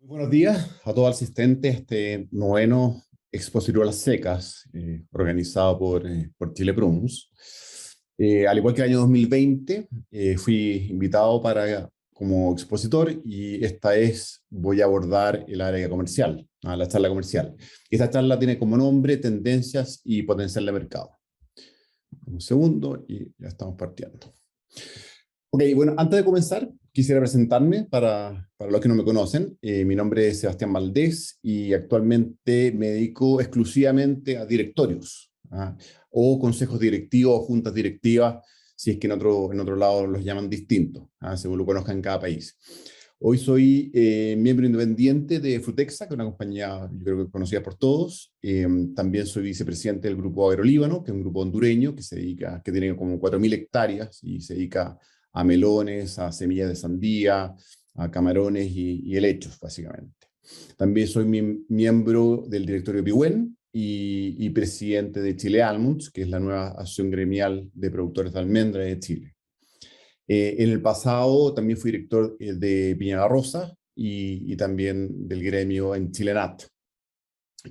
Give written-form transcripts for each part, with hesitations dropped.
Buenos días a todos asistentes a este noveno Expo Ciruelas Secas, organizado por Chile Prums. Al igual que el año 2020, fui invitado como expositor y esta vez voy a abordar el área comercial, la charla comercial. Esta charla tiene como nombre Tendencias y Potencial de Mercado. Un segundo y ya estamos partiendo. Ok, bueno, antes de comenzar, quisiera presentarme para los que no me conocen. Mi nombre es Sebastián Valdés y actualmente me dedico exclusivamente a directorios, o consejos directivos o juntas directivas, si es que en otro lado los llaman distintos, según lo conozcan en cada país. Hoy soy miembro independiente de Frutexa, que es una compañía, yo creo que conocida por todos. También soy vicepresidente del Grupo Agrolíbano, que es un grupo hondureño que tiene como 4.000 hectáreas y se dedica a melones, a semillas de sandía, a camarones y helechos, básicamente. También soy miembro del directorio de Pihuen y presidente de Chile Almonds, que es la nueva asociación gremial de productores de almendra de Chile. En el pasado también fui director de Piñada Rosa y también del gremio en Chilenat.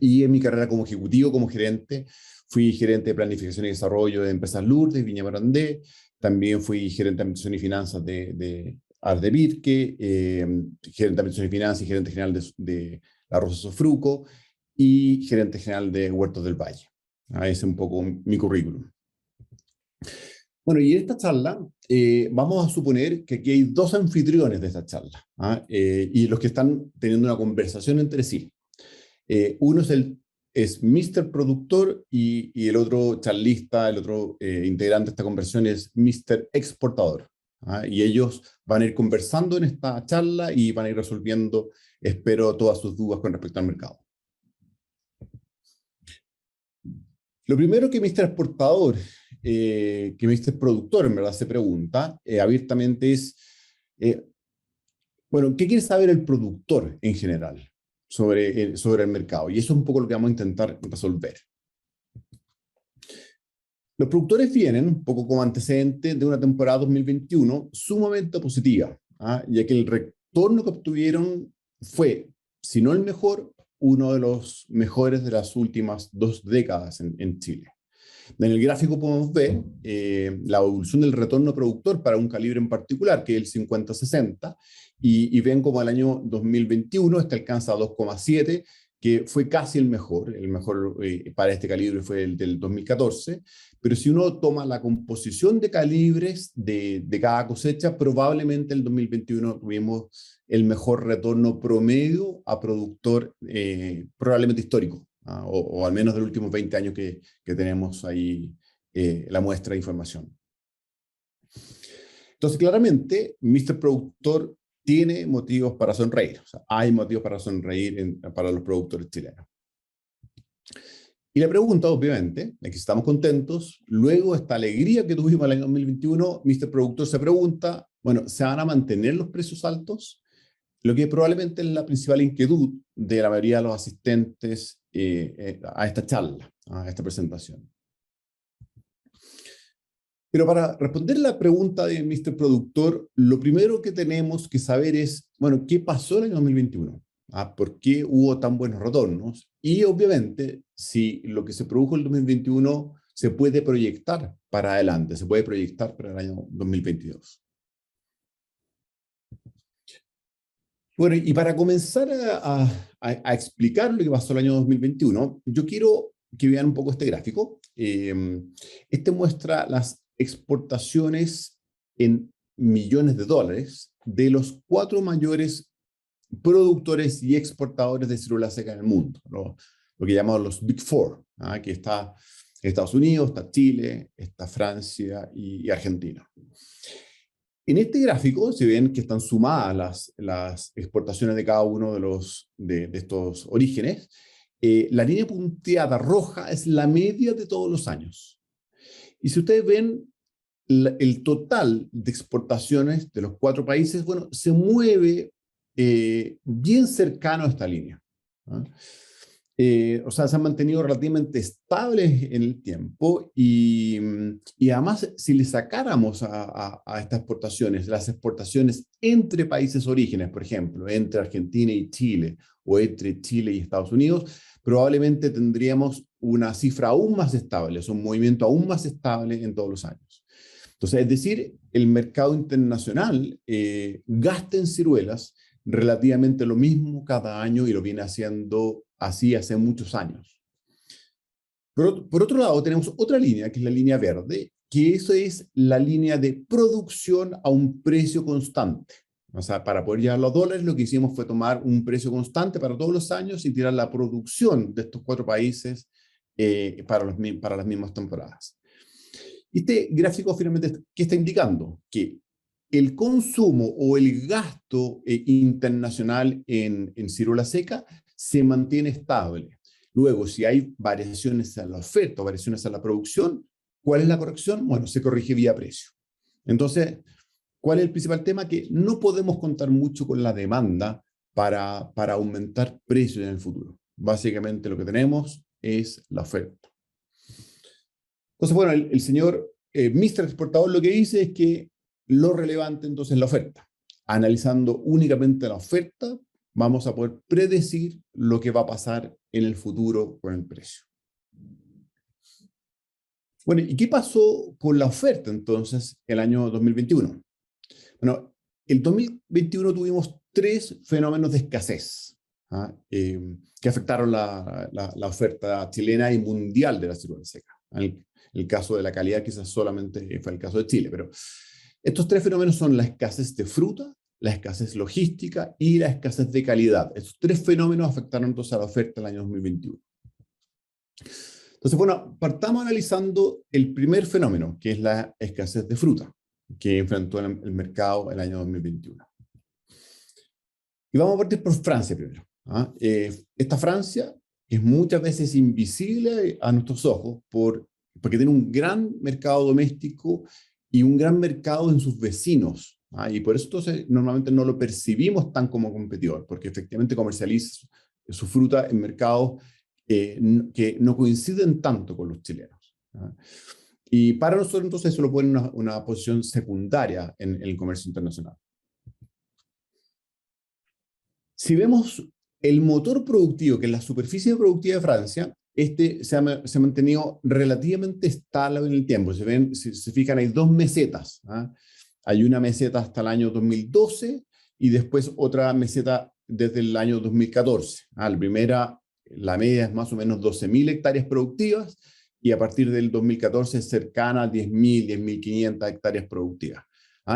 Y en mi carrera como ejecutivo, como gerente, fui gerente de planificación y desarrollo de Empresas Lourdes, Viña Marandé. También fui gerente de administración y finanzas de Ardebirque, gerente de administración y finanzas y gerente general de La Rosa Sofruco y gerente general de Huertos del Valle. Ese es un poco mi currículum. Bueno, y en esta charla vamos a suponer que aquí hay dos anfitriones de esta charla, y los que están teniendo una conversación entre sí. Uno es Mr. Productor y el otro charlista, el otro integrante de esta conversación es Mr. Exportador. Y ellos van a ir conversando en esta charla y van a ir resolviendo, espero, todas sus dudas con respecto al mercado. Lo primero que Mr. Exportador, que Mr. Productor en verdad se pregunta abiertamente es, bueno, ¿qué quiere saber el productor en general sobre el mercado? Y eso es un poco lo que vamos a intentar resolver. Los productores vienen, un poco como antecedente, de una temporada 2021 sumamente positiva, ya que el retorno que obtuvieron fue, si no el mejor, uno de los mejores de las últimas 2 décadas en Chile. En el gráfico podemos ver la evolución del retorno productor para un calibre en particular, que es el 50-60, y ven como el año 2021 este alcanza 2,7, que fue casi el mejor para este calibre fue el del 2014, pero si uno toma la composición de calibres de cada cosecha, probablemente en el 2021 tuvimos el mejor retorno promedio a productor, probablemente histórico, o al menos de los últimos 20 años que tenemos ahí la muestra de información. Entonces, claramente, Mr. Productor tiene motivos para sonreír. O sea, hay motivos para sonreír para los productores chilenos. Y la pregunta, obviamente, es que si estamos contentos, luego de esta alegría que tuvimos en el año 2021, Mr. Productor se pregunta, bueno, ¿se van a mantener los precios altos? Lo que probablemente es la principal inquietud de la mayoría de los asistentes a esta charla, a esta presentación. Pero para responder la pregunta de Mr. Productor, lo primero que tenemos que saber es, bueno, ¿qué pasó en el año 2021? ¿Por qué hubo tan buenos retornos? Y obviamente, si lo que se produjo en el 2021 se puede proyectar para adelante, se puede proyectar para el año 2022. Bueno, y para comenzar a explicar lo que pasó el año 2021, yo quiero que vean un poco este gráfico. Este muestra las exportaciones en millones de dólares de los 4 mayores productores y exportadores de ciruela seca en el mundo, lo que llamamos los Big Four, que está Estados Unidos, está Chile, está Francia y Argentina. En este gráfico se ven que están sumadas las exportaciones de cada uno de estos orígenes. La línea punteada roja es la media de todos los años. Y si ustedes ven el total de exportaciones de los 4 países, bueno, se mueve bien cercano a esta línea. O sea, se han mantenido relativamente estables en el tiempo y además, si le sacáramos a estas exportaciones, las exportaciones entre países orígenes, por ejemplo, entre Argentina y Chile o entre Chile y Estados Unidos, probablemente tendríamos una cifra aún más estable, es un movimiento aún más estable en todos los años. Entonces, es decir, el mercado internacional gasta en ciruelas relativamente lo mismo cada año y lo viene haciendo así hace muchos años. Por otro lado, tenemos otra línea, que es la línea verde, que eso es la línea de producción a un precio constante. O sea, para poder llegar a los dólares, lo que hicimos fue tomar un precio constante para todos los años y tirar la producción de estos cuatro países para las mismas temporadas. Este gráfico finalmente, ¿qué está indicando? Que el consumo o el gasto internacional en ciruela seca se mantiene estable. Luego, si hay variaciones en la oferta o variaciones en la producción, ¿cuál es la corrección? Bueno, se corrige vía precio. Entonces, ¿cuál es el principal tema? Que no podemos contar mucho con la demanda para aumentar precios en el futuro. Básicamente lo que tenemos es la oferta. Entonces, bueno, el señor Mr. Exportador lo que dice es que lo relevante entonces es la oferta. Analizando únicamente la oferta, vamos a poder predecir lo que va a pasar en el futuro con el precio. Bueno, ¿y qué pasó con la oferta entonces el año 2021? Bueno, el 2021 tuvimos tres fenómenos de escasez que afectaron la oferta chilena y mundial de la ciruela seca. El caso de la calidad quizás solamente fue el caso de Chile, pero estos tres fenómenos son la escasez de fruta, la escasez logística y la escasez de calidad. Estos tres fenómenos afectaron entonces a la oferta del año 2021. Entonces, bueno, partamos analizando el primer fenómeno, que es la escasez de fruta, que enfrentó el mercado el año 2021. Y vamos a partir por Francia primero. Esta Francia es muchas veces invisible a nuestros ojos porque tiene un gran mercado doméstico y un gran mercado en sus vecinos. Y por eso entonces normalmente no lo percibimos tan como competidor, porque efectivamente comercializa su fruta en mercados que no coinciden tanto con los chilenos. Y para nosotros entonces eso lo pone en una posición secundaria en el comercio internacional. Si vemos el motor productivo, que es la superficie productiva de Francia, se ha mantenido relativamente estable en el tiempo. Si se fijan, hay dos mesetas. Hay una meseta hasta el año 2012 y después otra meseta desde el año 2014. La primera, la media es más o menos 12.000 hectáreas productivas y a partir del 2014 es cercana a 10.000, 10.500 hectáreas productivas.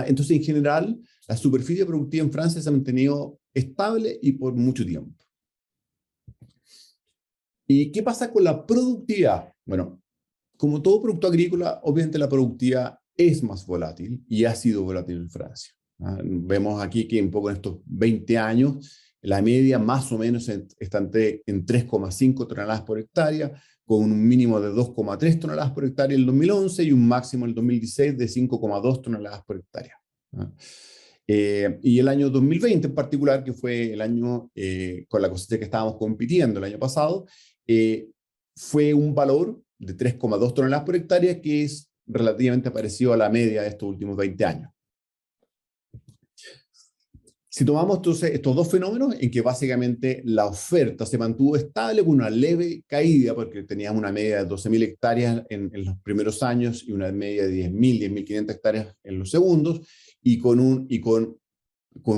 Entonces, en general, la superficie productiva en Francia se ha mantenido estable y por mucho tiempo. ¿Y qué pasa con la productividad? Bueno, como todo producto agrícola, obviamente la productividad es más volátil y ha sido volátil en Francia. Vemos aquí que un poco en estos 20 años, la media más o menos está en 3,5 toneladas por hectárea, con un mínimo de 2,3 toneladas por hectárea en el 2011 y un máximo en el 2016 de 5,2 toneladas por hectárea. Y el año 2020 en particular, que fue el año con la cosecha que estábamos compitiendo el año pasado, fue un valor de 3,2 toneladas por hectárea, que es relativamente parecido a la media de estos últimos 20 años. Si tomamos entonces estos dos fenómenos, en que básicamente la oferta se mantuvo estable con una leve caída, porque teníamos una media de 12.000 hectáreas en los primeros años y una media de 10.000, 10.500 hectáreas en los segundos, y con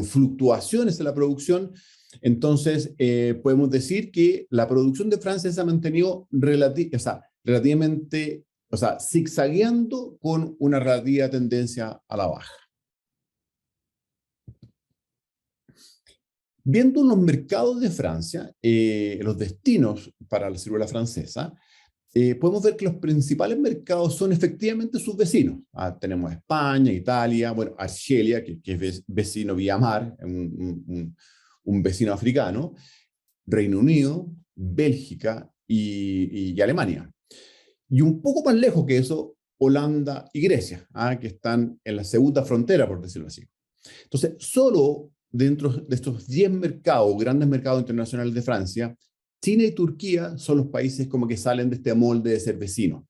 fluctuaciones en la producción, entonces podemos decir que la producción de Francia se ha mantenido relativamente, zigzagueando con una relativa tendencia a la baja. Viendo los mercados de Francia, los destinos para la ciruela francesa, podemos ver que los principales mercados son efectivamente sus vecinos. Tenemos España, Italia, bueno, Argelia, que es vecino vía mar, un vecino africano, Reino Unido, Bélgica y Alemania. Y un poco más lejos que eso, Holanda y Grecia, que están en la segunda frontera, por decirlo así. Entonces, solo dentro de estos 10 mercados, grandes mercados internacionales de Francia, China y Turquía son los países como que salen de este molde de ser vecinos.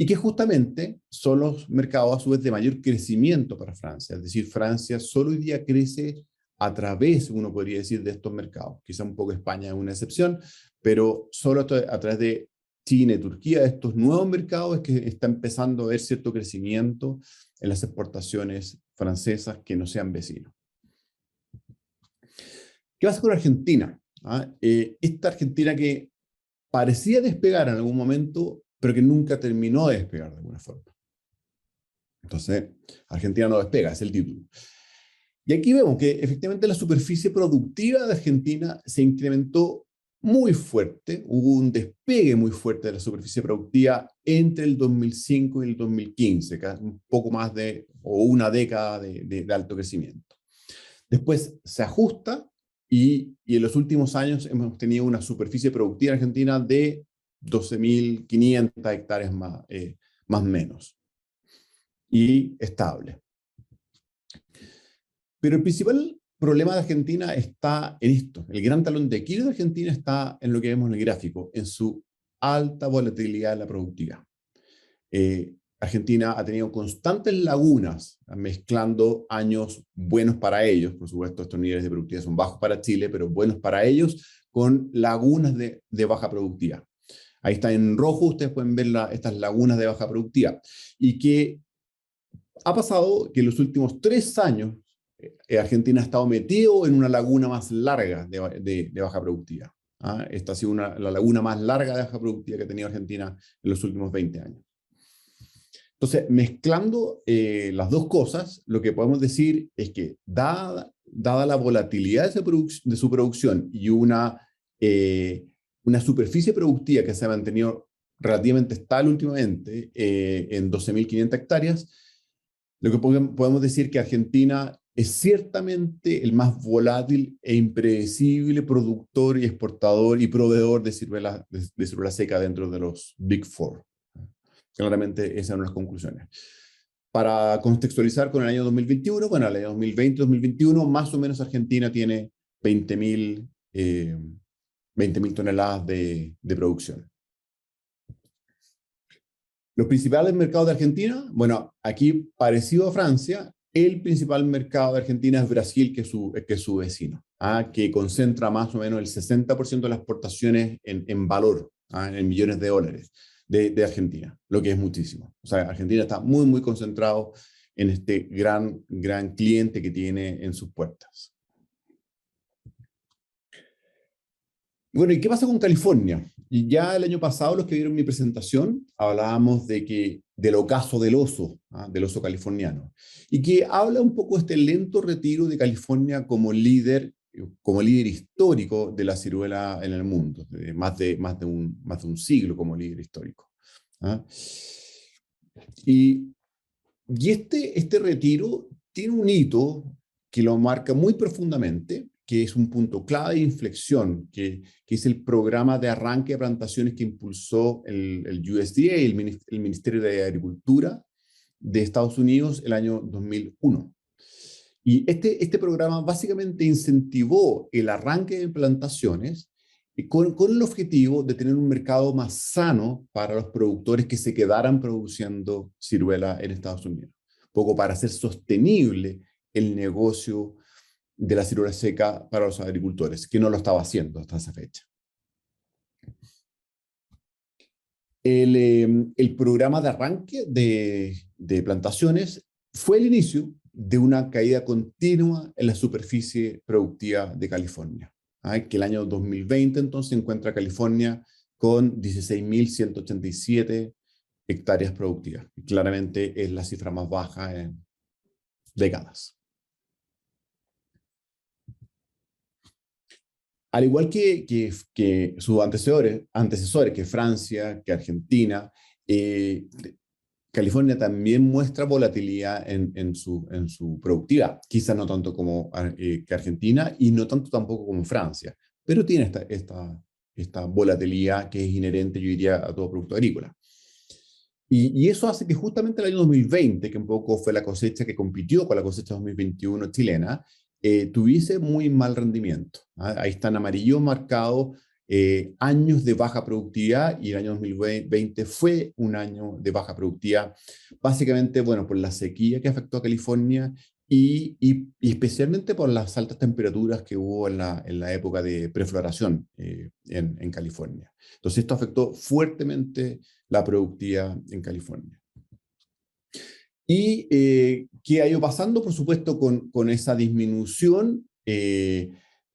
Y que justamente son los mercados a su vez de mayor crecimiento para Francia. Es decir, Francia solo hoy día crece a través, uno podría decir, de estos mercados. Quizá un poco España es una excepción, pero solo a través de China y Turquía, estos nuevos mercados, es que está empezando a haber cierto crecimiento en las exportaciones francesas que no sean vecinos. ¿Qué pasa con Argentina? Esta Argentina que parecía despegar en algún momento, pero que nunca terminó de despegar de alguna forma. Entonces, Argentina no despega, es el título. Y aquí vemos que efectivamente la superficie productiva de Argentina se incrementó muy fuerte, hubo un despegue muy fuerte de la superficie productiva entre el 2005 y el 2015, un poco más de, o una década de alto crecimiento. Después se ajusta y en los últimos años hemos tenido una superficie productiva argentina de 12.500 hectáreas más o menos, y estable. Pero el principal problema de Argentina está en esto. El gran talón de Aquiles de Argentina está en lo que vemos en el gráfico, en su alta volatilidad en la productividad. Argentina ha tenido constantes lagunas, mezclando años buenos para ellos, por supuesto estos niveles de productividad son bajos para Chile, pero buenos para ellos, con lagunas de baja productividad. Ahí está en rojo, ustedes pueden ver estas lagunas de baja productividad. Y que ha pasado que en los últimos 3 años Argentina ha estado metido en una laguna más larga de baja productividad. Esta ha sido la laguna más larga de baja productividad que ha tenido Argentina en los últimos 20 años. Entonces, mezclando las dos cosas, lo que podemos decir es que dada la volatilidad de su producción y una superficie productiva que se ha mantenido relativamente estable últimamente en 12.500 hectáreas, lo que podemos decir que Argentina es ciertamente el más volátil e impredecible productor y exportador y proveedor de ciruela seca dentro de los Big Four. Claramente esas son las conclusiones. Para contextualizar con el año 2021, bueno, el año 2020-2021, más o menos Argentina tiene 20.000 toneladas de producción. Los principales mercados de Argentina, bueno, aquí parecido a Francia, el principal mercado de Argentina es Brasil, que es su vecino, que concentra más o menos el 60% de las exportaciones en valor, en millones de dólares de Argentina, lo que es muchísimo. O sea, Argentina está muy, muy concentrado en este gran cliente que tiene en sus puertas. Bueno, ¿y qué pasa con California? Y ya el año pasado, los que vieron mi presentación, hablábamos del ocaso del oso californiano, y que habla un poco de este lento retiro de California como líder histórico de la ciruela en el mundo, más de un siglo como líder histórico. Y este retiro tiene un hito que lo marca muy profundamente, que es un punto clave de inflexión, que es el programa de arranque de plantaciones que impulsó el USDA, el Ministerio de Agricultura de Estados Unidos, el año 2001. Y este programa básicamente incentivó el arranque de plantaciones con el objetivo de tener un mercado más sano para los productores que se quedaran produciendo ciruela en Estados Unidos, poco para hacer sostenible el negocio de la ciruela seca para los agricultores, que no lo estaba haciendo hasta esa fecha. El programa de arranque de plantaciones fue el inicio de una caída continua en la superficie productiva de California, que el año 2020 entonces se encuentra California con 16.187 hectáreas productivas. Y claramente es la cifra más baja en décadas. Al igual que sus antecesores, que Francia, que Argentina, California también muestra volatilidad en su productividad. Quizá no tanto como que Argentina y no tanto tampoco como Francia, pero tiene esta volatilidad que es inherente, yo diría, a todo producto agrícola. Y eso hace que justamente el año 2020, que un poco fue la cosecha que compitió con la cosecha 2021 chilena, tuviese muy mal rendimiento. Ahí está en amarillo marcado años de baja productividad, y el año 2020 fue un año de baja productividad, básicamente, bueno, por la sequía que afectó a California y especialmente por las altas temperaturas que hubo en la época de prefloración en California. Entonces esto afectó fuertemente la productividad en California. Y ¿qué ha ido pasando? Por supuesto, con esa disminución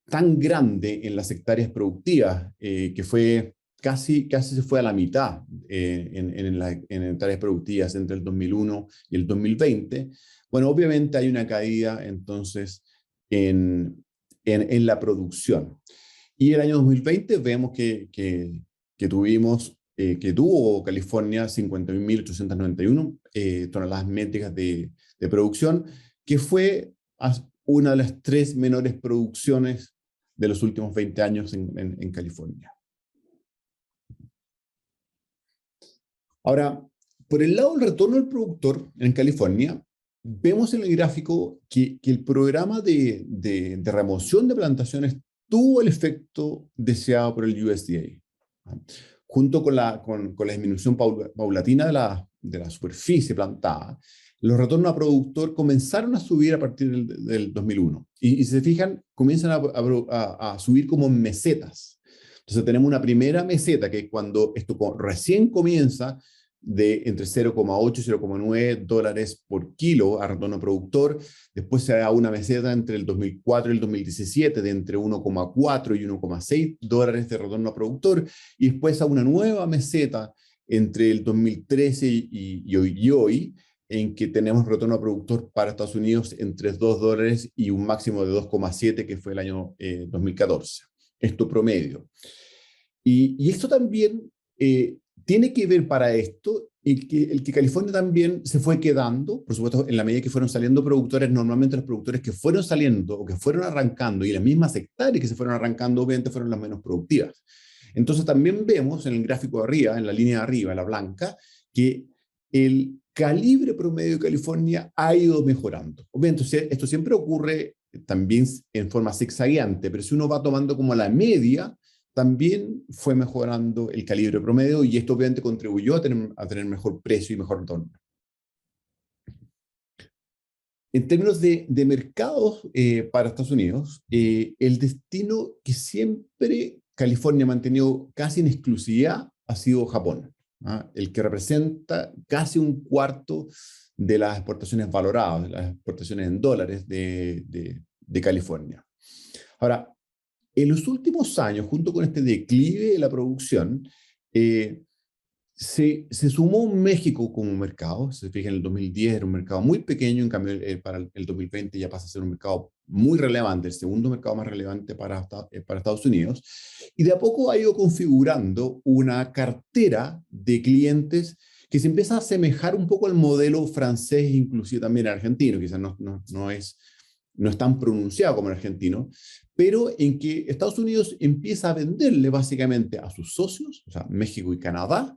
tan grande en las hectáreas productivas, que fue casi se fue a la mitad en hectáreas productivas entre el 2001 y el 2020. Bueno, obviamente hay una caída entonces en la producción. Y el año 2020 vemos que tuvo California 51.891 toneladas métricas de producción, que fue una de las 3 menores producciones de los últimos 20 años en California. Ahora, por el lado del retorno del productor en California, vemos en el gráfico que el programa de remoción de plantaciones tuvo el efecto deseado por el USDA. Junto con la disminución paulatina de la superficie plantada, los retornos a productor comenzaron a subir a partir del 2001. Y si se fijan, comienzan a subir como en mesetas. Entonces tenemos una primera meseta, que es cuando esto recién comienza, de entre 0,8 y 0,9 dólares por kilo a retorno productor. Después se da una meseta entre el 2004 y el 2017 de entre 1,4 y 1,6 dólares de retorno a productor. Y después a una nueva meseta entre el 2013 y hoy, en que tenemos retorno a productor para Estados Unidos entre 2 dólares y un máximo de 2,7, que fue el año 2014. Esto promedio. Y esto también tiene que ver para esto el que California también se fue quedando, por supuesto, en la medida que fueron saliendo productores. Normalmente los productores que fueron saliendo o que fueron arrancando, y las mismas hectáreas que se fueron arrancando, obviamente fueron las menos productivas. Entonces también vemos en el gráfico de arriba, en la línea de arriba, la blanca, que el calibre promedio de California ha ido mejorando. Obviamente esto siempre ocurre también en forma zigzagueante, pero si uno va tomando como la media, también fue mejorando el calibre promedio, y esto obviamente contribuyó a tener mejor precio y mejor retorno. En términos de mercados para Estados Unidos, el destino que siempre California ha mantenido casi en exclusividad ha sido Japón, el que representa casi un cuarto de las exportaciones valoradas, de las exportaciones en dólares de California. Ahora, en los últimos años, junto con este declive de la producción, se sumó México como mercado. Se fijan, en el 2010 era un mercado muy pequeño, en cambio para el 2020 ya pasa a ser un mercado muy relevante, el segundo mercado más relevante para Estados Unidos, y de a poco ha ido configurando una cartera de clientes que se empieza a asemejar un poco al modelo francés, inclusive también argentino. Quizás no es tan pronunciado como el argentino, pero en que Estados Unidos empieza a venderle básicamente a sus socios, o sea, México y Canadá,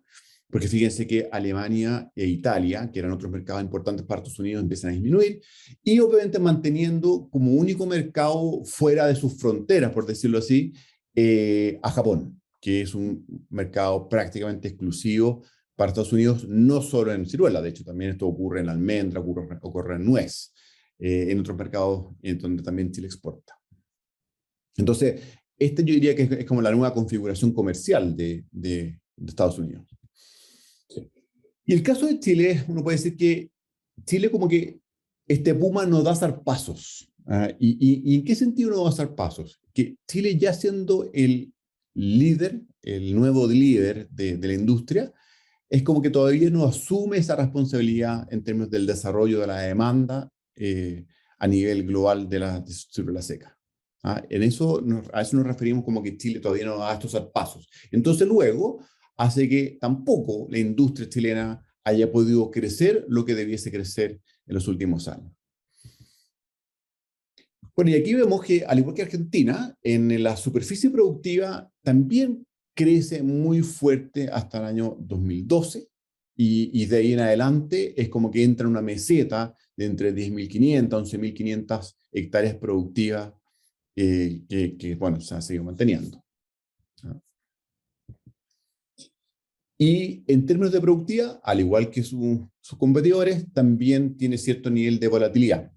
porque fíjense que Alemania e Italia, que eran otros mercados importantes para Estados Unidos, empiezan a disminuir, y obviamente manteniendo como único mercado fuera de sus fronteras, por decirlo así, a Japón, que es un mercado prácticamente exclusivo para Estados Unidos, no solo en ciruela. De hecho, también esto ocurre en la almendra, ocurre en nuez, en otros mercados en donde también Chile exporta. Entonces, yo diría que es como la nueva configuración comercial de Estados Unidos. Y el caso de Chile, uno puede decir que Chile como que este puma no da zarpazos. ¿Y en qué sentido no da zarpazos? Que Chile, ya siendo el líder, el nuevo líder de la industria, es como que todavía no asume esa responsabilidad en términos del desarrollo de la demanda a nivel global de la ciruela seca. A eso nos referimos como que Chile todavía no da estos pasos. Entonces luego hace que tampoco la industria chilena haya podido crecer lo que debiese crecer en los últimos años. Bueno, y aquí vemos que, al igual que Argentina, en la superficie productiva también crece muy fuerte hasta el año 2012, y de ahí en adelante es como que entra en una meseta de entre 10.500 a 11.500 hectáreas productivas que, bueno, se ha seguido manteniendo. Y en términos de productividad, al igual que sus competidores, también tiene cierto nivel de volatilidad.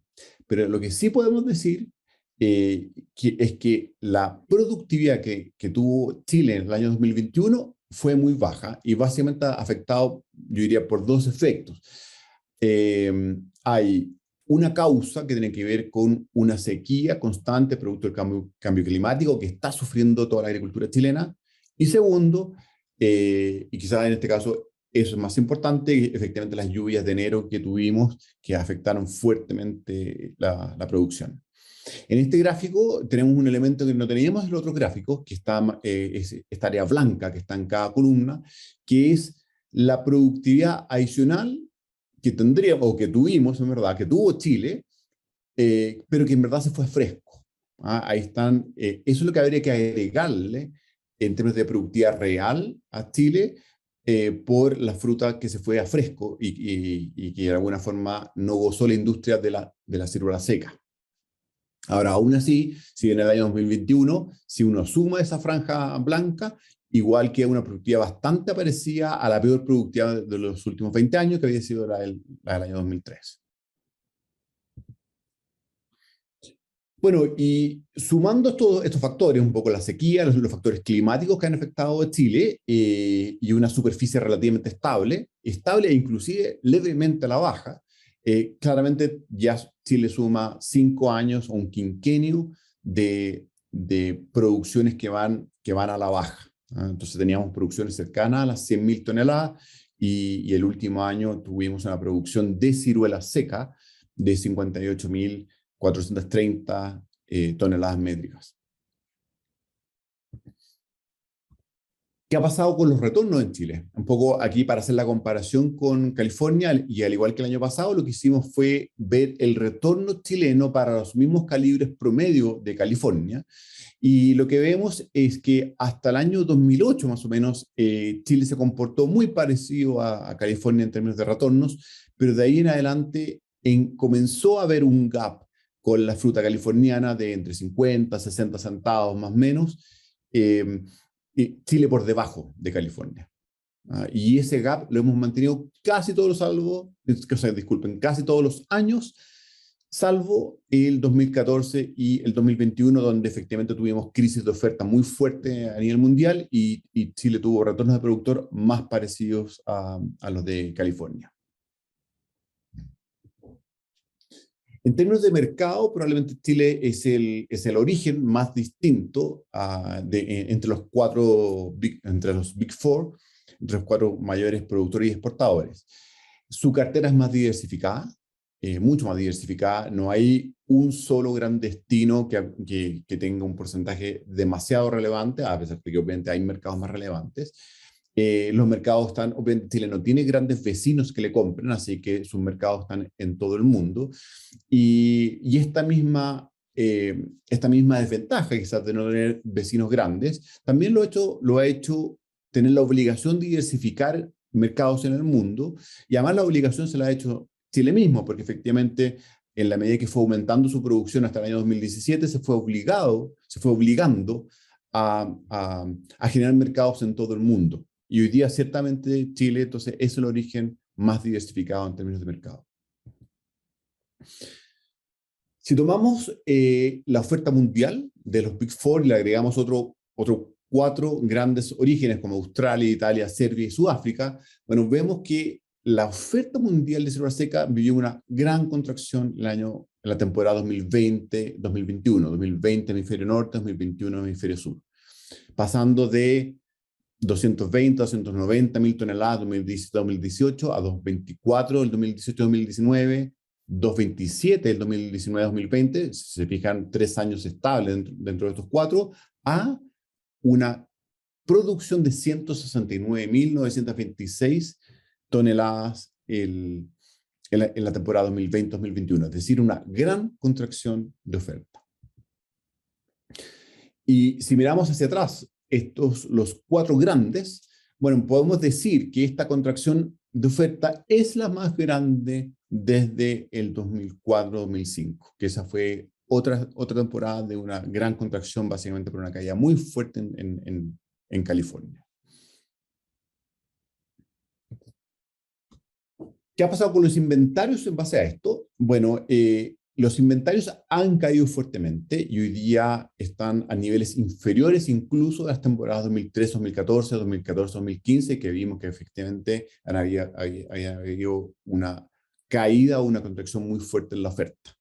Pero lo que sí podemos decir es que la productividad que tuvo Chile en el año 2021 fue muy baja y básicamente afectado, yo diría, por dos efectos. Hay una causa que tiene que ver con una sequía constante producto del cambio climático que está sufriendo toda la agricultura chilena. Y segundo, y quizás en este caso eso es más importante, efectivamente las lluvias de enero que tuvimos que afectaron fuertemente la producción. En este gráfico tenemos un elemento que no teníamos en los otros gráficos, que está, es esta área blanca que está en cada columna, que es la productividad adicional que tendríamos, o que tuvimos, en verdad, que tuvo Chile, pero que en verdad se fue fresco. ¿Ah? Ahí están, eso es lo que habría que agregarle en términos de productividad real a Chile por la fruta que se fue a fresco y que de alguna forma no gozó la industria de la ciruela seca. Ahora, aún así, si en el año 2021, si uno suma esa franja blanca, igual que una productividad bastante parecida a la peor productividad de los últimos 20 años, que había sido la del año 2003. Bueno, y sumando todos estos factores, un poco la sequía, los factores climáticos que han afectado a Chile y una superficie relativamente estable e inclusive levemente a la baja, claramente ya Chile suma 5 años o un quinquenio de producciones que van a la baja. ¿Ah? Entonces teníamos producciones cercanas a las 100.000 toneladas y el último año tuvimos una producción de ciruela seca de 58.430 toneladas métricas. ¿Qué ha pasado con los retornos en Chile? Un poco aquí para hacer la comparación con California y al igual que el año pasado, lo que hicimos fue ver el retorno chileno para los mismos calibres promedio de California. Y lo que vemos es que hasta el año 2008 más o menos, Chile se comportó muy parecido a California en términos de retornos, pero de ahí en adelante comenzó a haber un gap con la fruta californiana de entre 50, 60 centavos más o menos, eh, Chile por debajo de California. Y ese gap lo hemos mantenido casi todos los disculpen, casi todos los años, salvo el 2014 y el 2021, donde efectivamente tuvimos crisis de oferta muy fuerte a nivel mundial y Chile tuvo retornos de productor más parecidos a los de California. En términos de mercado, probablemente Chile es el origen más distinto entre los Big Four, entre los 4 mayores productores y exportadores. Su cartera es más diversificada, mucho más diversificada. No hay un solo gran destino que tenga un porcentaje demasiado relevante, a pesar de que obviamente hay mercados más relevantes. Los mercados están, obviamente Chile no tiene grandes vecinos que le compren, así que sus mercados están en todo el mundo. Y esta misma desventaja quizás de no tener vecinos grandes, también lo ha hecho tener la obligación de diversificar mercados en el mundo, y además la obligación se la ha hecho Chile mismo, porque efectivamente en la medida que fue aumentando su producción hasta el año 2017, se fue obligando a generar mercados en todo el mundo. Y hoy día ciertamente Chile entonces es el origen más diversificado en términos de mercado. Si tomamos la oferta mundial de los Big Four y le agregamos otros 4 grandes orígenes como Australia, Italia, Serbia y Sudáfrica, bueno, vemos que la oferta mundial de ciruela seca vivió una gran contracción en la temporada 2020-2021, 2020 hemisferio norte, 2021 hemisferio sur, pasando de 220, 290 mil toneladas 2017-2018 a 224 del 2018-2019, 227 del 2019-2020, si se fijan, 3 años estables dentro de estos 4, a una producción de 169.926 toneladas en la temporada 2020-2021, es decir, una gran contracción de oferta. Y si miramos hacia atrás, los 4 grandes, bueno, podemos decir que esta contracción de oferta es la más grande desde el 2004-2005, que esa fue otra temporada de una gran contracción, básicamente por una caída muy fuerte en California. ¿Qué ha pasado con los inventarios en base a esto? Bueno, los inventarios han caído fuertemente y hoy día están a niveles inferiores incluso a las temporadas 2013, 2014, 2014, 2015, que vimos que efectivamente había habido una caída o una contracción muy fuerte en la oferta.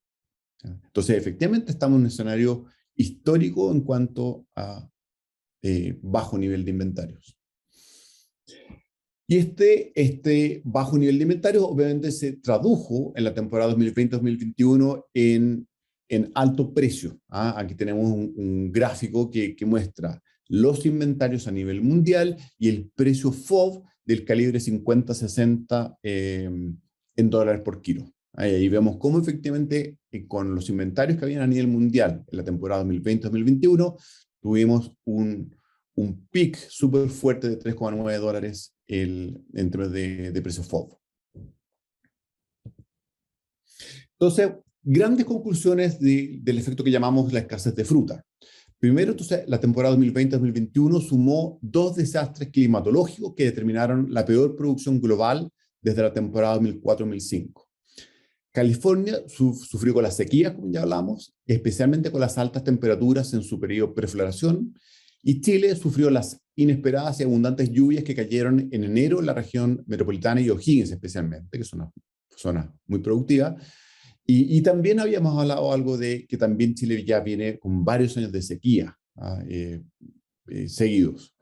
Entonces, efectivamente, estamos en un escenario histórico en cuanto a bajo nivel de inventarios. Y este bajo nivel de inventarios obviamente se tradujo en la temporada 2020-2021 en alto precio. ¿Ah? Aquí tenemos un gráfico que muestra los inventarios a nivel mundial y el precio FOB del calibre 50-60 en dólares por kilo. Ahí vemos cómo efectivamente con los inventarios que habían a nivel mundial en la temporada 2020-2021 tuvimos un peak súper fuerte de 3,9 dólares en términos de precio FOB. Entonces, grandes conclusiones del efecto que llamamos la escasez de fruta. Primero, entonces, la temporada 2020-2021 sumó dos desastres climatológicos que determinaron la peor producción global desde la temporada 2004-2005. California sufrió con las sequías, como ya hablamos, especialmente con las altas temperaturas en su periodo prefloración, y Chile sufrió las inesperadas y abundantes lluvias que cayeron en enero en la región metropolitana y O'Higgins especialmente, que es una zona muy productiva. Y también habíamos hablado algo de que también Chile ya viene con varios años de sequía seguidos.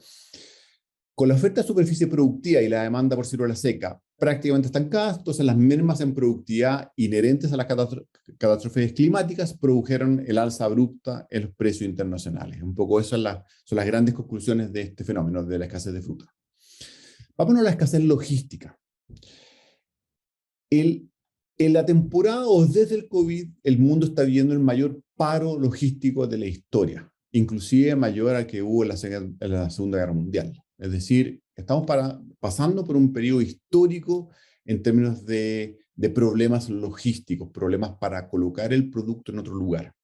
Con la oferta de superficie productiva y la demanda por ciruela seca prácticamente estancadas, entonces las mermas en productividad inherentes a las catástrofes climáticas produjeron el alza abrupta en los precios internacionales. Un poco esas son las grandes conclusiones de este fenómeno de la escasez de fruta. Vámonos a la escasez logística. En la temporada o desde el COVID, el mundo está viviendo el mayor paro logístico de la historia, inclusive mayor al que hubo en la Segunda Guerra Mundial. Es decir, estamos pasando por un periodo histórico en términos de problemas logísticos, problemas para colocar el producto en otro lugar.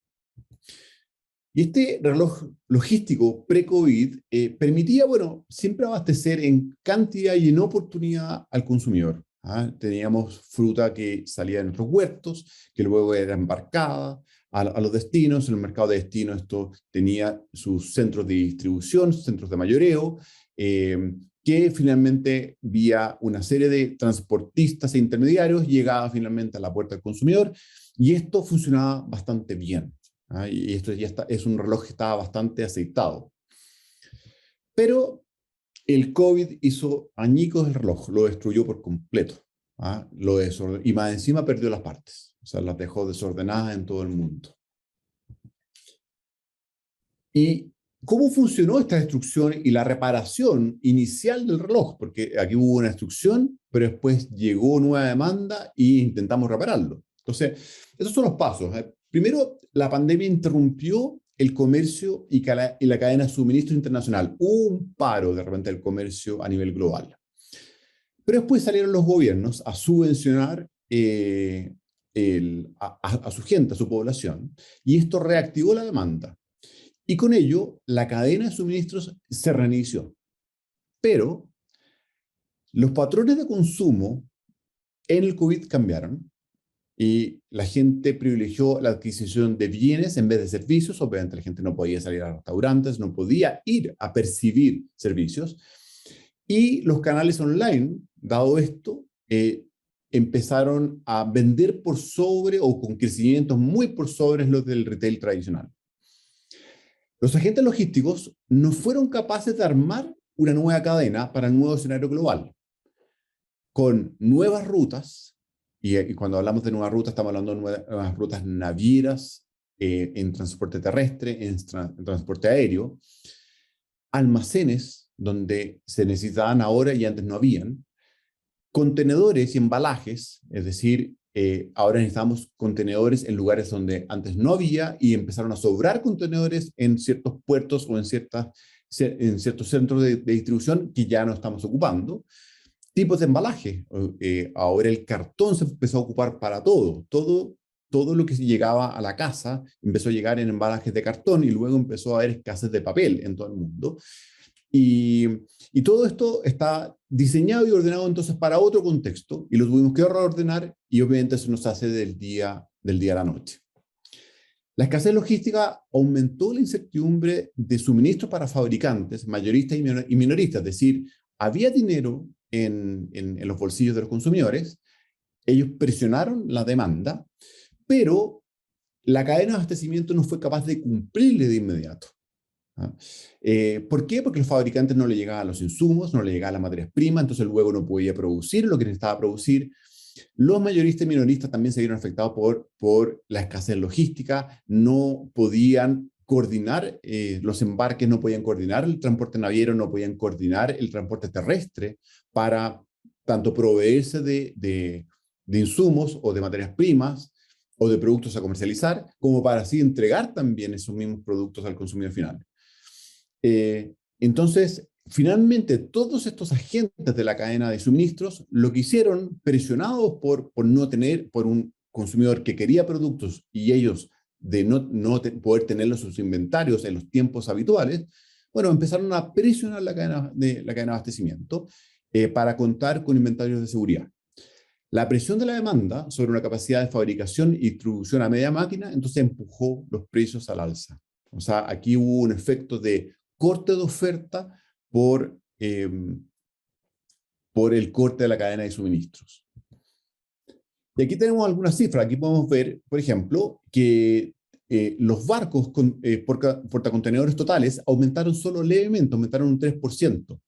Y este reloj logístico pre-COVID permitía, bueno, siempre abastecer en cantidad y en oportunidad al consumidor. ¿Ah? Teníamos fruta que salía de nuestros huertos, que luego era embarcada a los destinos. En el mercado de destinos esto tenía sus centros de distribución, sus centros de mayoreo, que finalmente vía una serie de transportistas e intermediarios llegaba finalmente a la puerta del consumidor, y esto funcionaba bastante bien. ¿Ah? Y esto ya es un reloj que estaba bastante aceitado. Pero el COVID hizo añicos el reloj, lo destruyó por completo. ¿Ah? Y más encima perdió las partes, o sea, las dejó desordenadas en todo el mundo. ¿Y cómo funcionó esta destrucción y la reparación inicial del reloj? Porque aquí hubo una destrucción, pero después llegó nueva demanda e intentamos repararlo. Entonces, esos son los pasos. Primero, la pandemia interrumpió el comercio y la cadena de suministro internacional. Hubo un paro de repente del comercio a nivel global. Pero después salieron los gobiernos a subvencionar a su gente, a su población, y esto reactivó la demanda. Y con ello, la cadena de suministros se reinició. Pero los patrones de consumo en el COVID cambiaron y la gente privilegió la adquisición de bienes en vez de servicios. Obviamente la gente no podía salir a restaurantes, no podía ir a percibir servicios. Y los canales online, dado esto, empezaron a vender por sobre o con crecimientos muy por sobre los del retail tradicional. Los agentes logísticos no fueron capaces de armar una nueva cadena para el nuevo escenario global, con nuevas rutas, y cuando hablamos de nuevas rutas estamos hablando de nuevas rutas navieras, en transporte terrestre, en transporte aéreo, almacenes donde se necesitaban ahora y antes no habían, contenedores y embalajes, es decir, ahora necesitamos contenedores en lugares donde antes no había y empezaron a sobrar contenedores en ciertos puertos o en ciertos centros de distribución que ya no estamos ocupando. Tipos de embalaje. Ahora el cartón se empezó a ocupar para todo lo que llegaba a la casa empezó a llegar en embalajes de cartón y luego empezó a haber escasez de papel en todo el mundo. Y, y todo esto está diseñado y ordenado entonces para otro contexto, y lo tuvimos que reordenar, y obviamente eso nos hace del día a la noche. La escasez logística aumentó la incertidumbre de suministros para fabricantes, mayoristas y minoristas, es decir, había dinero en los bolsillos de los consumidores, ellos presionaron la demanda, pero la cadena de abastecimiento no fue capaz de cumplirle de inmediato. ¿Ah? ¿Por qué? Porque los fabricantes no le llegaban los insumos, no le llegaban las materias primas, entonces luego no podía producir lo que necesitaba producir. Los mayoristas y minoristas también se vieron afectados por la escasez logística, no podían coordinar los embarques, no podían coordinar el transporte naviero, no podían coordinar el transporte terrestre para tanto proveerse de insumos o de materias primas o de productos a comercializar, como para así entregar también esos mismos productos al consumidor final. Entonces, finalmente, todos estos agentes de la cadena de suministros lo que hicieron, presionados por no tener, por un consumidor que quería productos y ellos de poder tenerlos en sus inventarios en los tiempos habituales, bueno, empezaron a presionar la cadena de abastecimiento para contar con inventarios de seguridad. La presión de la demanda sobre una capacidad de fabricación y distribución a media máquina, entonces empujó los precios al alza. O sea, aquí hubo un efecto de corte de oferta por, eh, por el corte de la cadena de suministros. Y aquí tenemos algunas cifras. Aquí podemos ver, por ejemplo, que los barcos portacontenedores totales aumentaron solo levemente, aumentaron un 3%.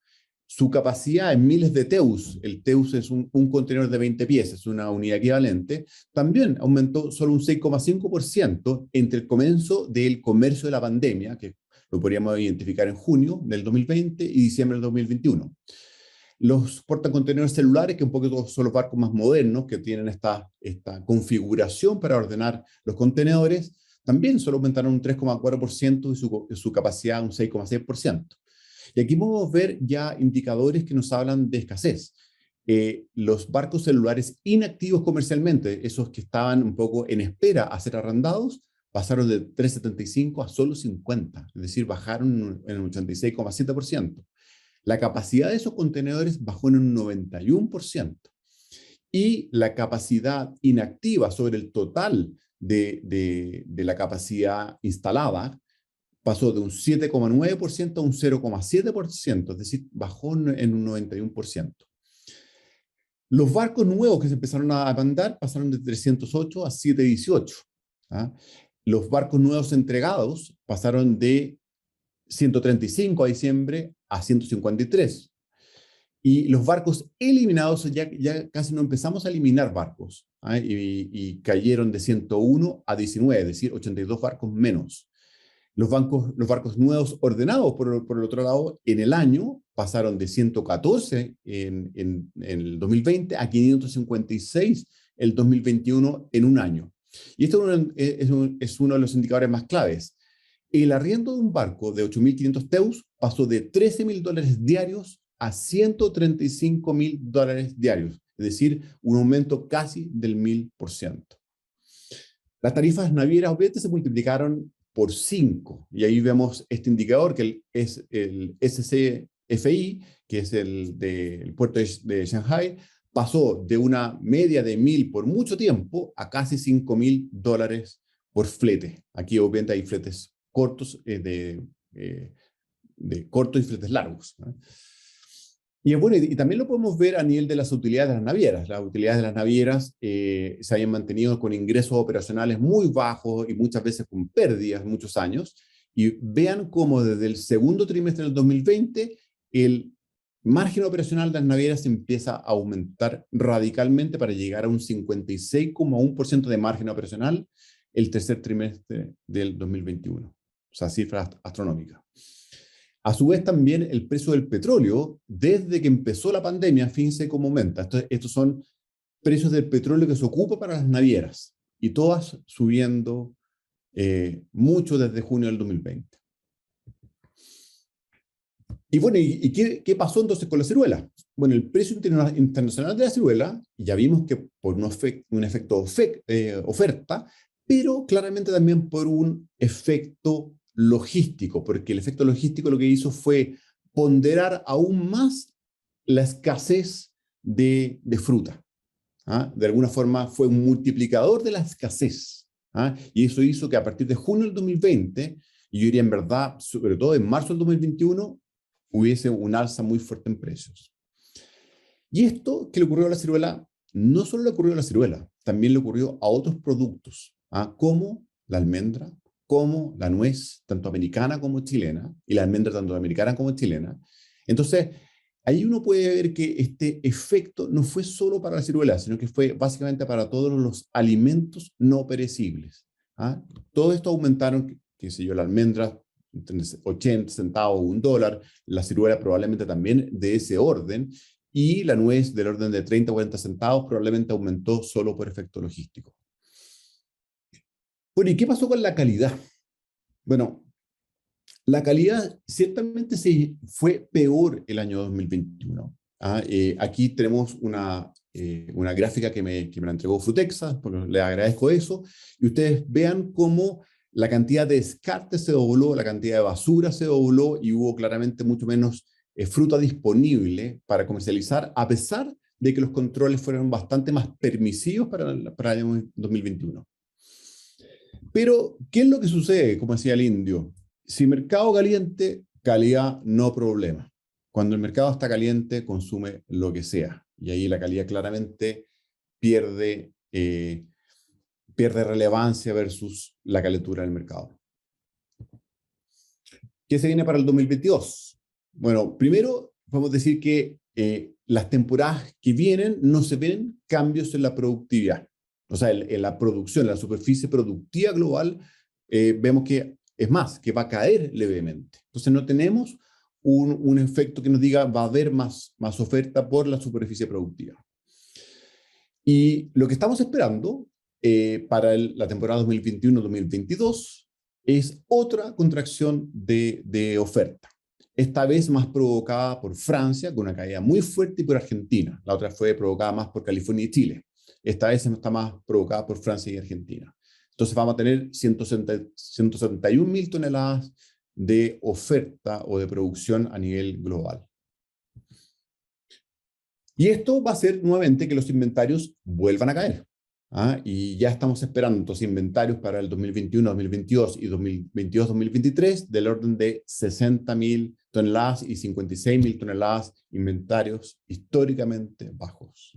Su capacidad en miles de TEUs, el TEUs es un contenedor de 20 pies, es una unidad equivalente, también aumentó solo un 6,5% entre el comienzo del comercio de la pandemia, que lo podríamos identificar en junio del 2020 y diciembre del 2021. Los portacontenedores celulares, que un poco son los barcos más modernos, que tienen esta configuración para ordenar los contenedores, también solo aumentaron un 3,4% y su capacidad un 6,6%. Y aquí podemos ver ya indicadores que nos hablan de escasez. Los barcos celulares inactivos comercialmente, esos que estaban un poco en espera a ser arrendados, pasaron de 3,75 a solo 50, es decir, bajaron en un 86,7%. La capacidad de esos contenedores bajó en un 91%. Y la capacidad inactiva sobre el total de la capacidad instalada pasó de un 7,9% a un 0,7%, es decir, bajó en un 91%. Los barcos nuevos que se empezaron a mandar pasaron de 308 a 718. ¿Ah? Los barcos nuevos entregados pasaron de 135 a diciembre a 153. Y los barcos eliminados, ya casi no empezamos a eliminar barcos, ¿ah? Y cayeron de 101 a 19, es decir, 82 barcos menos. Los barcos nuevos ordenados, por el otro lado, en el año pasaron de 114 en el 2020 a 556 el 2021 en un año. Y esto es uno de los indicadores más claves. El arriendo de un barco de 8.500 TEUs pasó de $13.000 diarios a $135.000 diarios, es decir, un aumento casi del 1.000%. Las tarifas navieras obviamente se multiplicaron por 5, y ahí vemos este indicador que es el SCFI, que es el del puerto de Shanghai, pasó de una media de 1.000 por mucho tiempo a casi $5.000 por flete. Aquí obviamente hay fletes cortos, cortos y fletes largos, ¿no? Y bueno, y también lo podemos ver a nivel de las utilidades de las navieras. Las utilidades de las navieras se habían mantenido con ingresos operacionales muy bajos y muchas veces con pérdidas muchos años. Y vean cómo desde el segundo trimestre del 2020 el margen operacional de las navieras empieza a aumentar radicalmente para llegar a un 56,1% de margen operacional el tercer trimestre del 2021. O sea, cifras astronómicas. A su vez, también el precio del petróleo, desde que empezó la pandemia, fíjense cómo aumenta. Estos son precios del petróleo que se ocupa para las navieras, y todas subiendo mucho desde junio del 2020. Y bueno, ¿qué pasó entonces con la ciruela? Bueno, el precio internacional de la ciruela, ya vimos que por un efecto oferta, pero claramente también por un efecto logístico, porque el efecto logístico lo que hizo fue ponderar aún más la escasez de fruta. ¿Ah? De alguna forma fue un multiplicador de la escasez. ¿Ah? Y eso hizo que a partir de junio del 2020, y yo diría en verdad, sobre todo en marzo del 2021, hubiese un alza muy fuerte en precios. Y esto que le ocurrió a la ciruela, no solo le ocurrió a la ciruela, también le ocurrió a otros productos, ¿ah? Como la almendra, como la nuez, tanto americana como chilena, y la almendra tanto americana como chilena. Entonces, ahí uno puede ver que este efecto no fue solo para la ciruela, sino que fue básicamente para todos los alimentos no perecibles. ¿Ah? Todo esto aumentaron, qué sé yo, la almendra, 80 centavos, $1, la ciruela probablemente también de ese orden, y la nuez del orden de 30 o 40 centavos probablemente aumentó solo por efecto logístico. Bueno, ¿y qué pasó con la calidad? Bueno, la calidad ciertamente fue peor el año 2021. ¿Ah? Aquí tenemos una gráfica que me la entregó Frutexa, porque le agradezco eso, y ustedes vean cómo la cantidad de descartes se dobló, la cantidad de basura se dobló y hubo claramente mucho menos fruta disponible para comercializar, a pesar de que los controles fueron bastante más permisivos para el año 2021. Pero, ¿qué es lo que sucede? Como decía el indio, si mercado caliente, calidad no problema. Cuando el mercado está caliente, consume lo que sea. Y ahí la calidad claramente pierde, pierde relevancia versus la calentura del mercado. ¿Qué se viene para el 2022? Bueno, primero podemos decir que las temporadas que vienen no se ven cambios en la productividad. O sea, en la producción, en la superficie productiva global, vemos que es más, que va a caer levemente. Entonces no tenemos un efecto que nos diga va a haber más oferta por la superficie productiva. Y lo que estamos esperando para la temporada 2021-2022 es otra contracción de oferta. Esta vez más provocada por Francia, con una caída muy fuerte, y por Argentina. La otra fue provocada más por California y Chile. Esta vez está más provocada por Francia y Argentina. Entonces vamos a tener 171.000 toneladas de oferta o de producción a nivel global. Y esto va a hacer nuevamente que los inventarios vuelvan a caer. ¿Ah? Y ya estamos esperando entonces inventarios para el 2021, 2022 y 2022, 2023 del orden de 60.000 toneladas y 56.000 toneladas, inventarios históricamente bajos.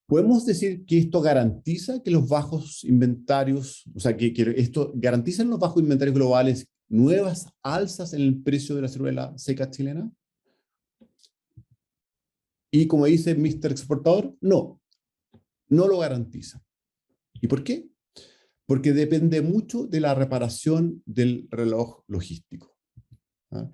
¿Podemos decir que esto garantiza que los bajos inventarios, o sea, que esto garantiza en los bajos inventarios globales nuevas alzas en el precio de la ciruela seca chilena? Y como dice Mr. Exportador, no lo garantiza. ¿Y por qué? Porque depende mucho de la reparación del reloj logístico. ¿Ah?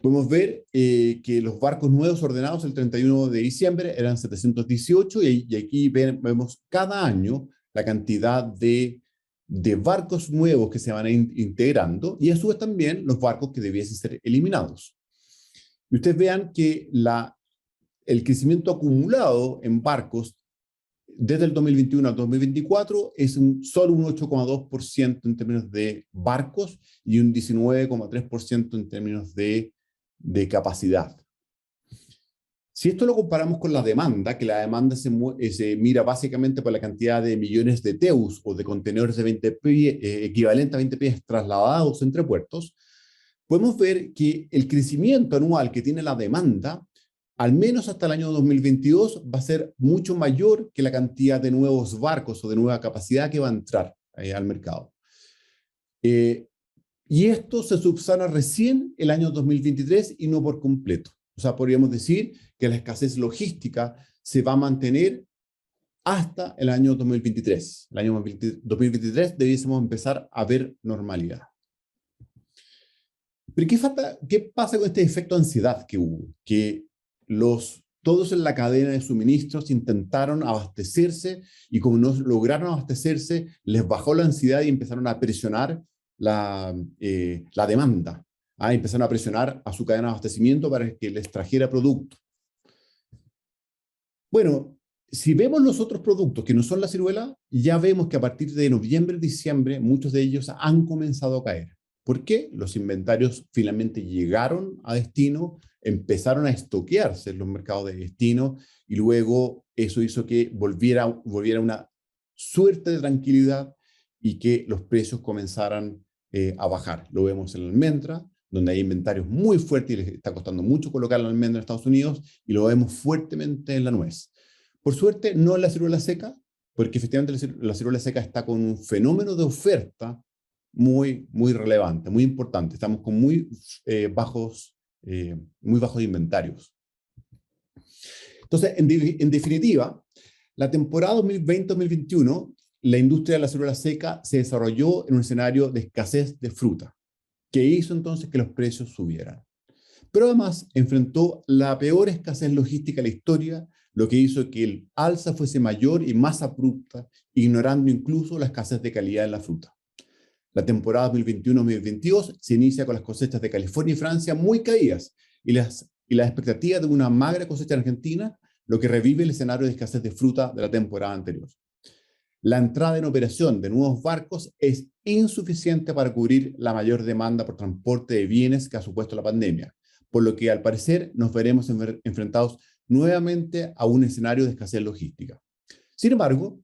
Podemos ver que los barcos nuevos ordenados el 31 de diciembre eran 718 y aquí vemos cada año la cantidad de barcos nuevos que se van integrando y a su vez también los barcos que debiesen ser eliminados. Y ustedes vean que el crecimiento acumulado en barcos desde el 2021 al 2024 es solo un 8,2% en términos de barcos y un 19,3% en términos de capacidad. Si esto lo comparamos con la demanda, que la demanda se mira básicamente por la cantidad de millones de TEUs o de contenedores de 20 pies, equivalente a 20 pies trasladados entre puertos, podemos ver que el crecimiento anual que tiene la demanda, al menos hasta el año 2022, va a ser mucho mayor que la cantidad de nuevos barcos o de nueva capacidad que va a entrar al mercado. Y esto se subsana recién el año 2023 y no por completo. O sea, podríamos decir que la escasez logística se va a mantener hasta el año 2023. El año 2023 debiésemos empezar a ver normalidad. Pero ¿qué pasa con este efecto de ansiedad que hubo? Que todos en la cadena de suministros intentaron abastecerse y como no lograron abastecerse, les bajó la ansiedad y empezaron a presionar la demanda. Empezaron a presionar a su cadena de abastecimiento para que les trajera producto. Bueno, si vemos los otros productos que no son la ciruela, ya vemos que a partir de noviembre, diciembre, muchos de ellos han comenzado a caer. ¿Por qué? Los inventarios finalmente llegaron a destino, empezaron a estoquearse en los mercados de destino y luego eso hizo que volviera una suerte de tranquilidad y que los precios comenzaran a bajar. Lo vemos en la almendra, donde hay inventarios muy fuertes y les está costando mucho colocar la almendra en Estados Unidos, y lo vemos fuertemente en la nuez. Por suerte, no en la ciruela seca, porque efectivamente la ciruela seca está con un fenómeno de oferta muy relevante, muy importante. Estamos con muy bajos inventarios. Entonces, en definitiva, la temporada 2020-2021, la industria de la ciruela seca se desarrolló en un escenario de escasez de fruta, que hizo entonces que los precios subieran. Pero además enfrentó la peor escasez logística de la historia, lo que hizo que el alza fuese mayor y más abrupta, ignorando incluso la escasez de calidad en la fruta. La temporada 2021-2022 se inicia con las cosechas de California y Francia muy caídas y las expectativas de una magra cosecha en Argentina, lo que revive el escenario de escasez de fruta de la temporada anterior. La entrada en operación de nuevos barcos es insuficiente para cubrir la mayor demanda por transporte de bienes que ha supuesto la pandemia, por lo que al parecer nos veremos enfrentados nuevamente a un escenario de escasez logística. Sin embargo,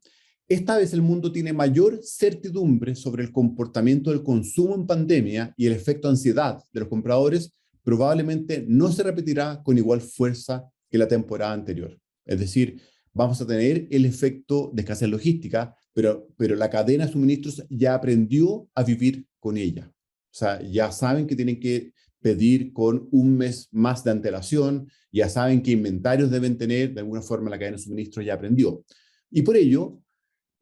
esta vez el mundo tiene mayor certidumbre sobre el comportamiento del consumo en pandemia y el efecto ansiedad de los compradores probablemente no se repetirá con igual fuerza que la temporada anterior. Es decir, vamos a tener el efecto de escasez logística, pero la cadena de suministros ya aprendió a vivir con ella. O sea, ya saben que tienen que pedir con un mes más de antelación, ya saben qué inventarios deben tener, de alguna forma la cadena de suministros ya aprendió. Y por ello,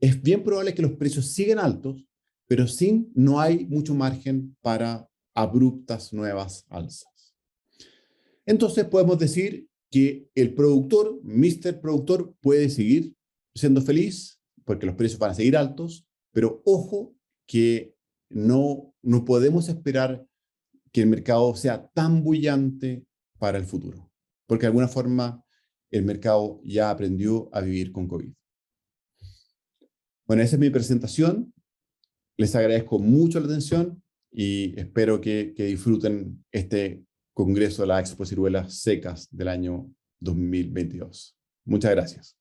es bien probable que los precios sigan altos, pero no hay mucho margen para abruptas nuevas alzas. Entonces podemos decir que el productor, Mr. Productor, puede seguir siendo feliz porque los precios van a seguir altos, pero ojo que no podemos esperar que el mercado sea tan bullante para el futuro, porque de alguna forma el mercado ya aprendió a vivir con COVID. Bueno, esa es mi presentación. Les agradezco mucho la atención y espero que disfruten este congreso de la Expo Ciruelas Secas del año 2022. Muchas gracias.